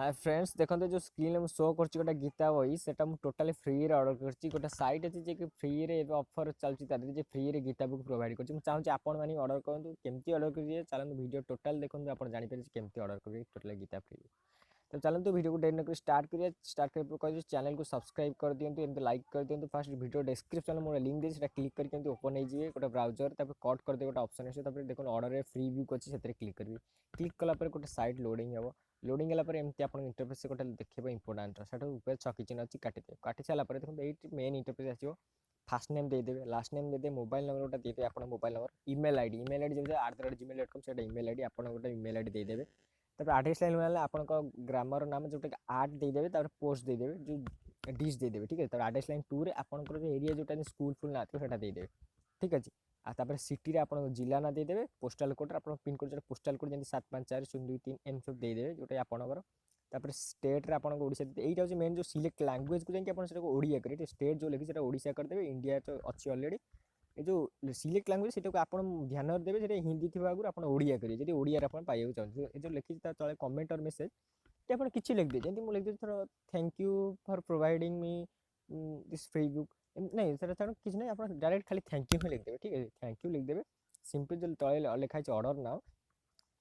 Hi friends देखो जो screen में शो कर गोटे गीता बही से टोटाली फ्री ऑर्डर कर गोटे साइट अच्छी जे कि फ्री रे ऑफर चलती जे फ्री रे गीता बुक प्रोवाइड कर चाहूँ आपण मैंने ऑर्डर करूँ केमती ऑर्डर करिए चलते वीडियो टोटाल देखो आप जानीपारे केमती ऑर्डर करेंगे टोटाल गीता फ्री। तो चलते वीडियो को डेरी नक स्टार्ट करिए। स्टार्ट कर चैनल को सब्सक्राइब कर दिंतु एमती लाइक कर दिंतु। फास्ट वीडियो डिस्क्रिप्शन में लिंक देती क्लिक करके ओपन हो जाए गोटे ब्राउजर कट कर दे गोटे ऑप्शन अच्छे देखो ऑर्डर फ्री बुक अच्छी से क्लिक करेंगे। क्लिक कलापर गोटे साइट लोडिंग हम लोडिंग गलापर एमती आप इंटरफेस गोटे देखिए इंपोर्टाट से ऊपर छकी चिन्ह अच्छी काटिदे काटि सारापर देखो ये मेन इंटरफेस आसो। फास्ट नेम देदेवे लास्ट नेम देदे मोबाइल नंबर गोटे देते आप मोबाइल नंबर ईमेल आईडी जब @gmail.com से ईमेल आईडी आप गोटे ईमेल आईडी देदेवे। तापर एड्रेस लाइन वाला आपन ग्रामर नाम जोटा आर्ट देदेवे तापर पोस्ट देदेवे जो डिश देदेवे ठीक है। तापर एड्रेस लाइन 2 रे आपन एरिया जोटा स्कूल फुल ना सेटा देदेवे ठीक अच्छे। तापर सिटी रे आपन जिला ना देदेवे पोस्टाल कोड आपन पिन कोड पोस्टाल कोड जमी 754023 एम सब देदेवे जोटा आपनकर। तापर स्टेट रे आपन ओडिशा एटा होची मेन जो सिलेक्ट लैंग्वेज को जाके आपन सेटा ओडिया करे स्टेट जो लिखि सेटा ओडिशा कर देबे। इंडिया तो अच्छी ऑलरेडी ये जो सिलेक्ट लैंग्वेज से आप ध्यान देवे से हिंदी थी आगे आप ओडिया करेंगे जब ओडिया पाइबा चाहते ये जो लिखी तले कमेंट और मेसेज ये आप किसी लिखिदे जमी मुझे लिखिदे थोड़ा thank you for providing me this free book नहीं सर किसी नहीं आप डायरेक्ट खाली थैंक यू ही लिखिदेवे ठीक है। थैंक यू लिखिदेवे सिंपल जो तले लिखाई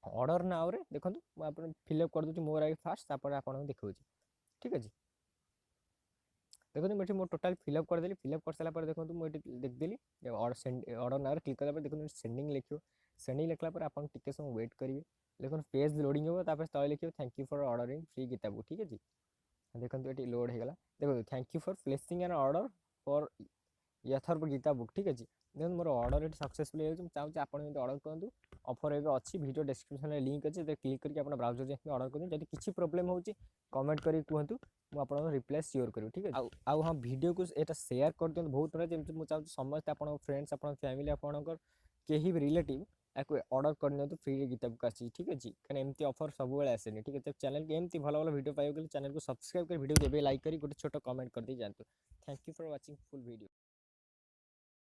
ऑर्डर नाउ रे देखो मुझे फिलअप कर दूसरी मोर आगे फास्ट आपको देखा ठीक है। देखो मुझे मोर टोटाल फिलअप करदेली फिलअप कर सारा देखो मुझे देखदेली ऑर्डर ना क्लिक कला देखो सेंडिंग लिखो सेंडिंग लिखला आप टिके समय वेट करेंगे देखो पेज लोडिंग हो तले लिखो thank you for ordering free Gita book ठीक है। देखो ये लोड होगा देखो thank you for placing an order for Yatharth Gita book ठीक अच्छे। देखो मोर ऑर्डर ये सक्सेसफुल हो चाहूँ आप ऑर्डर करूँ ऑफर एवं अच्छी वीडियो डिस्क्रिप्शन में लिंक अच्छे क्लिक करके आप ब्राउजर जाए ऑर्डर करें जब किसी प्रोब्लेम हो कमेंट करी कहतु मुझे रिप्लाई सियोर करी ठीक है। आउ हाँ वीडियो को ये शेयर कर दिखाँ बहुत थोड़ा जमी मुझे चाहूँ समस्त आप फ्रेंड्स आप फैमिली आपंकर कहीं भी रिलेटिव आपको ऑर्डर कर फ्री गीता बुक आसी ठीक अच्छे कहीं एमती ऑफर सब आसेनि ठीक है। चैनल को एमती भल भल वीडियो पाइबा चैनल को सब्सक्राइब कर वीडियो को लाइक कर गोटे छोट कमेंट कर दी जातु। Thank you for watching full video.